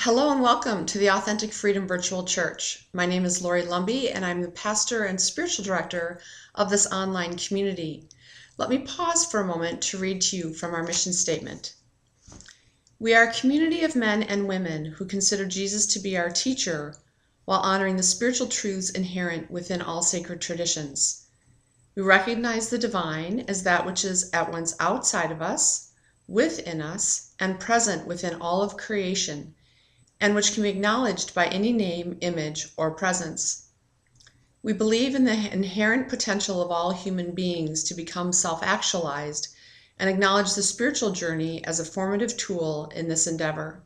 Hello and welcome to the Authentic Freedom Virtual Church. My name is Lori Lumbie and I'm the pastor and spiritual director of this online community. Let me pause for a moment to read to you from our mission statement. We are a community of men and women who consider Jesus to be our teacher while honoring the spiritual truths inherent within all sacred traditions. We recognize the divine as that which is at once outside of us, within us, and present within all of creation, and which can be acknowledged by any name, image, or presence. We believe in the inherent potential of all human beings to become self-actualized and acknowledge the spiritual journey as a formative tool in this endeavor.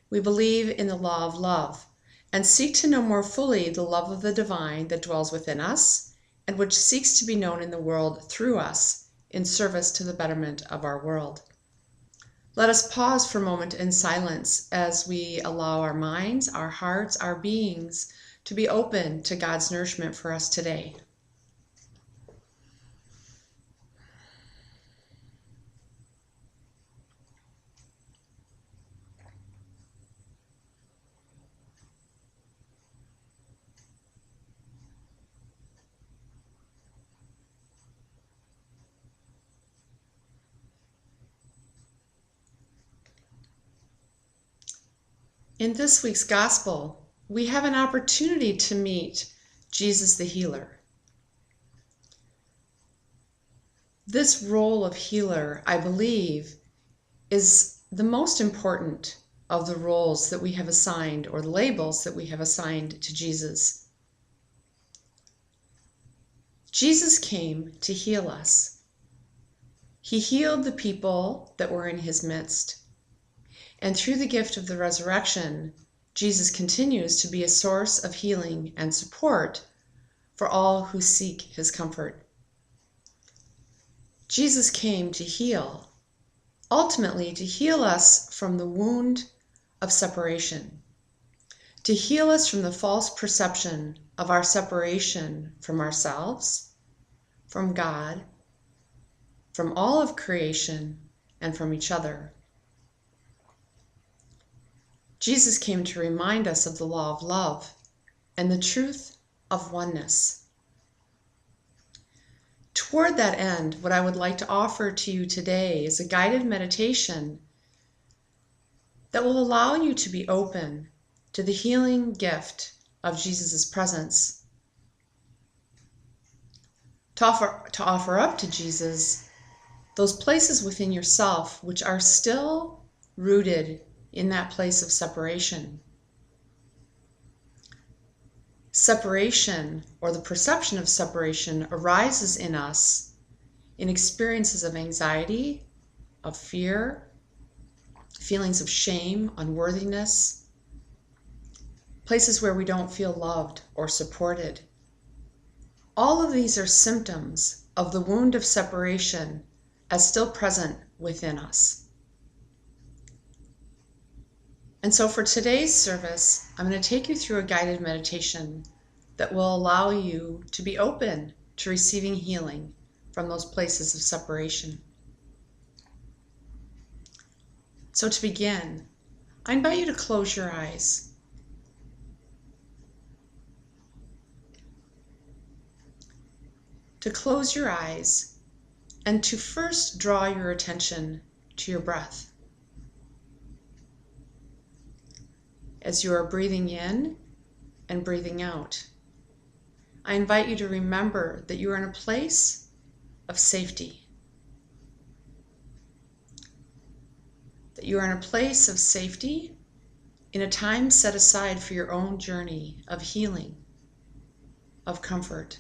We believe in the law of love and seek to know more fully the love of the divine that dwells within us and which seeks to be known in the world through us in service to the betterment of our world. Let us pause for a moment in silence as we allow our minds, our hearts, our beings to be open to God's nourishment for us today. In this week's gospel, we have an opportunity to meet Jesus the healer. This role of healer, I believe, is the most important of the roles that we have assigned, or the labels that we have assigned to Jesus. Jesus came to heal us. He healed the people that were in his midst. And through the gift of the resurrection, Jesus continues to be a source of healing and support for all who seek his comfort. Jesus came to heal, ultimately to heal us from the wound of separation, to heal us from the false perception of our separation from ourselves, from God, from all of creation, and from each other. Jesus came to remind us of the law of love and the truth of oneness. Toward that end, what I would like to offer to you today is a guided meditation that will allow you to be open to the healing gift of Jesus' presence, to offer up to Jesus those places within yourself which are still rooted in that place of separation. Separation, or the perception of separation, arises in us in experiences of anxiety, of fear, feelings of shame, unworthiness, places where we don't feel loved or supported. All of these are symptoms of the wound of separation as still present within us. And so for today's service, I'm going to take you through a guided meditation that will allow you to be open to receiving healing from those places of separation. So to begin, I invite you to close your eyes. To close your eyes and to first draw your attention to your breath. As you are breathing in and breathing out, I invite you to remember that you are in a place of safety. That you are in a place of safety in a time set aside for your own journey of healing, of comfort.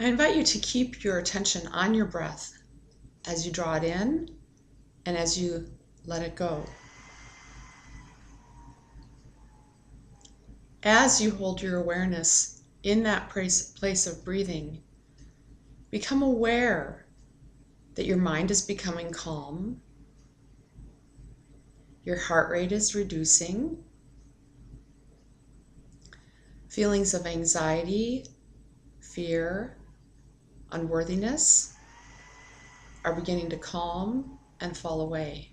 I invite you to keep your attention on your breath as you draw it in and as you let it go. As you hold your awareness in that place of breathing, become aware that your mind is becoming calm, your heart rate is reducing, feelings of anxiety, fear, unworthiness are beginning to calm and fall away.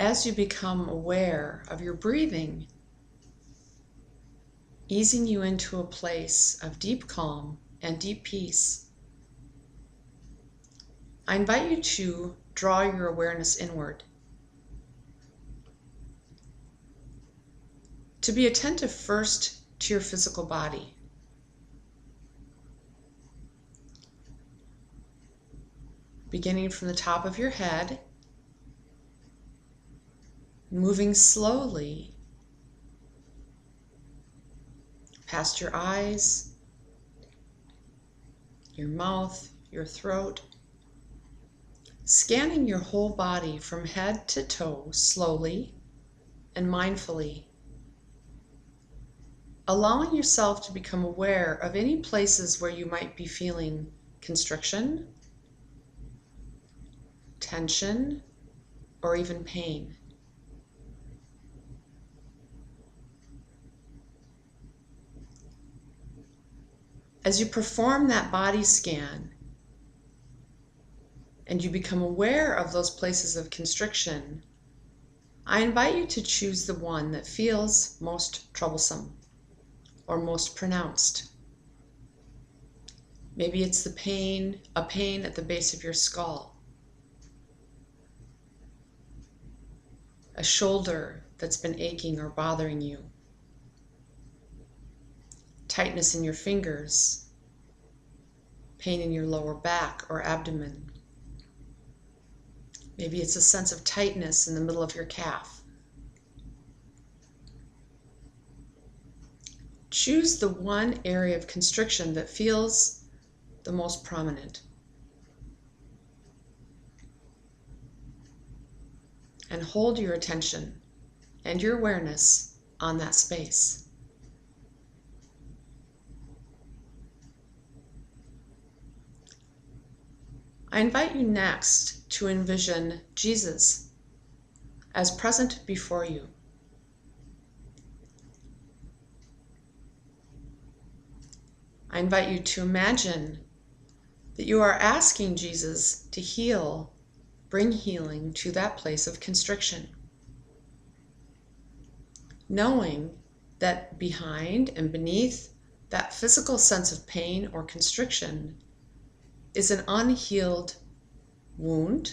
as you become aware of your breathing, easing you into a place of deep calm and deep peace, I invite you to draw your awareness inward, to be attentive first to your physical body. Beginning from the top of your head, moving slowly past your eyes, your mouth, your throat, scanning your whole body from head to toe slowly and mindfully, allowing yourself to become aware of any places where you might be feeling constriction, tension, or even pain. As you perform that body scan and you become aware of those places of constriction, I invite you to choose the one that feels most troublesome or most pronounced. Maybe it's a pain at the base of your skull, a shoulder that's been aching or bothering you, tightness in your fingers, pain in your lower back or abdomen. Maybe it's a sense of tightness in the middle of your calf. Choose the one area of constriction that feels the most prominent, and hold your attention and your awareness on that space. I invite you next to envision Jesus as present before you. I invite you to imagine that you are asking Jesus to bring healing to that place of constriction, knowing that behind and beneath that physical sense of pain or constriction is an unhealed wound,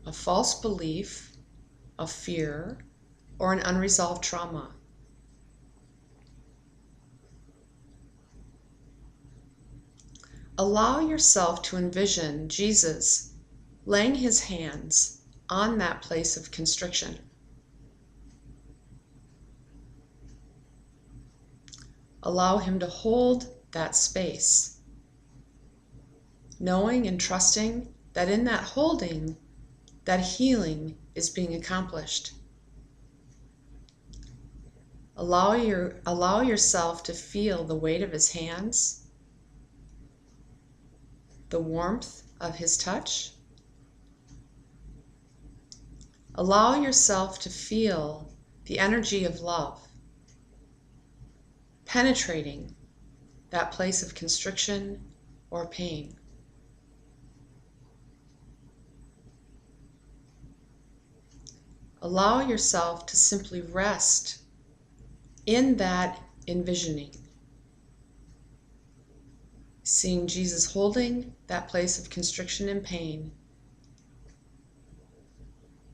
a false belief, a fear, or an unresolved trauma. Allow yourself to envision Jesus laying his hands on that place of constriction. Allow him to hold that space, knowing and trusting that in that holding, that healing is being accomplished. Allow yourself to feel the weight of his hands, the warmth of his touch. Allow yourself to feel the energy of love penetrating that place of constriction or pain. Allow yourself to simply rest in that envisioning, seeing Jesus holding that place of constriction and pain,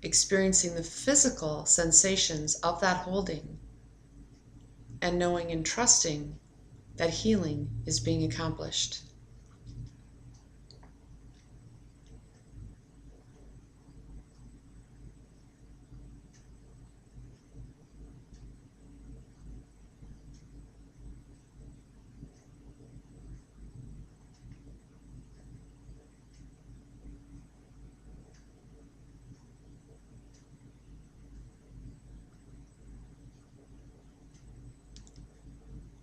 experiencing the physical sensations of that holding, and knowing and trusting that healing is being accomplished.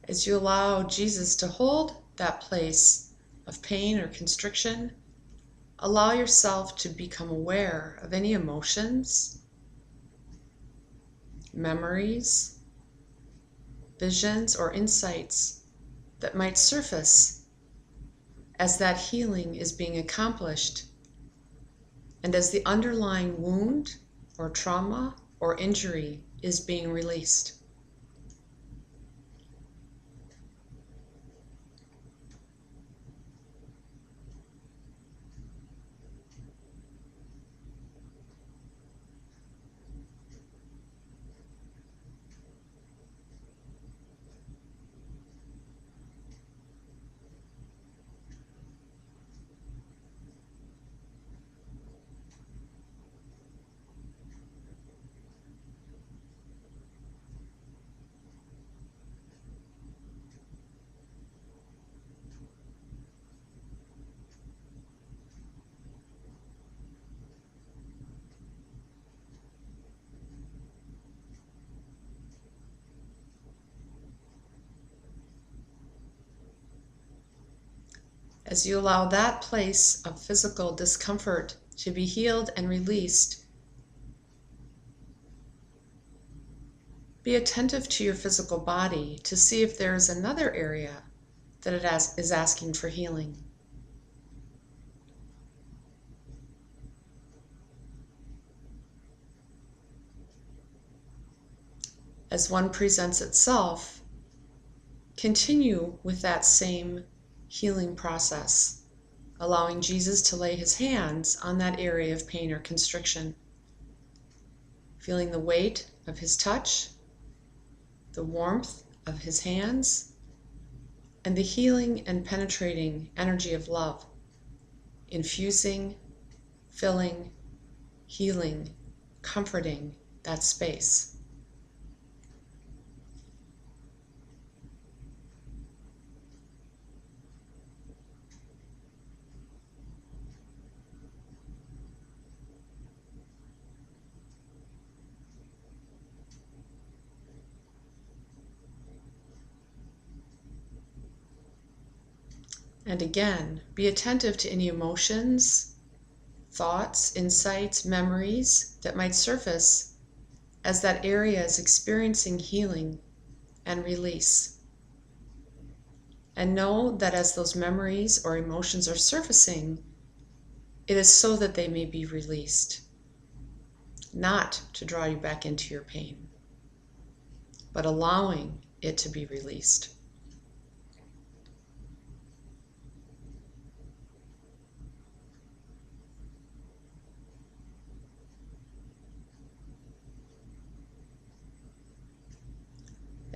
As you allow Jesus to hold that place of pain or constriction, allow yourself to become aware of any emotions, memories, visions, or insights that might surface as that healing is being accomplished, and as the underlying wound or trauma or injury is being released. As you allow that place of physical discomfort to be healed and released, be attentive to your physical body to see if there is another area that is asking for healing. As one presents itself, continue with that same healing process, allowing Jesus to lay his hands on that area of pain or constriction, feeling the weight of his touch, the warmth of his hands, and the healing and penetrating energy of love, infusing, filling, healing, comforting that space. And again, be attentive to any emotions, thoughts, insights, memories that might surface as that area is experiencing healing and release. And know that as those memories or emotions are surfacing, it is so that they may be released, not to draw you back into your pain, but allowing it to be released.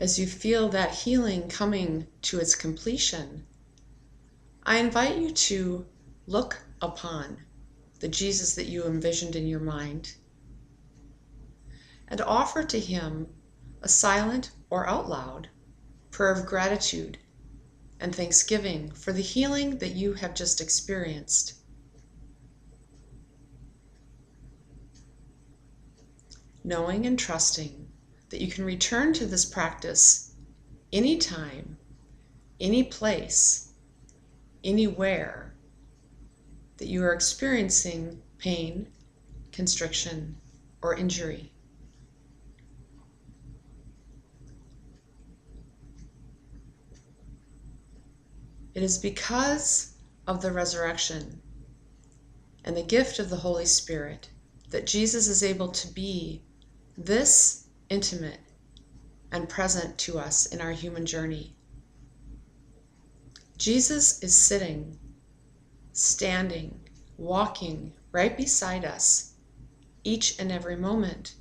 As you feel that healing coming to its completion, I invite you to look upon the Jesus that you envisioned in your mind and offer to him a silent or out loud prayer of gratitude and thanksgiving for the healing that you have just experienced. Knowing and trusting that you can return to this practice anytime, any place, anywhere that you are experiencing pain, constriction, or injury. It is because of the resurrection and the gift of the Holy Spirit that Jesus is able to be this intimate and present to us in our human journey. Jesus is sitting, standing, walking right beside us each and every moment,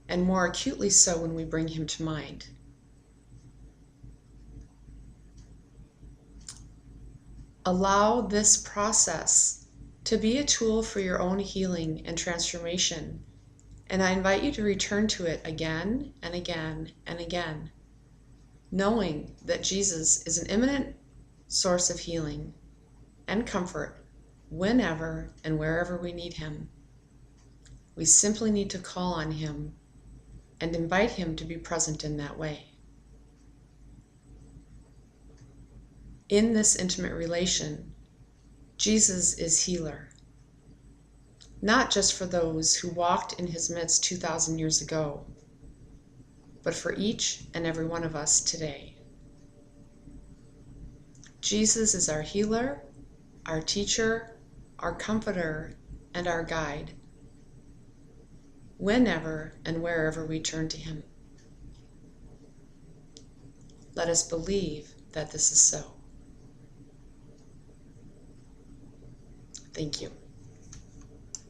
and more acutely so when we bring him to mind. Allow this process to be a tool for your own healing and transformation, and I invite you to return to it again and again and again, knowing that Jesus is an imminent source of healing and comfort whenever and wherever we need him. We simply need to call on him and invite him to be present in that way. In this intimate relation, Jesus is healer, not just for those who walked in his midst 2,000 years ago, but for each and every one of us today. Jesus is our healer, our teacher, our comforter, and our guide. whenever and wherever we turn to Him. Let us believe that this is so. Thank you.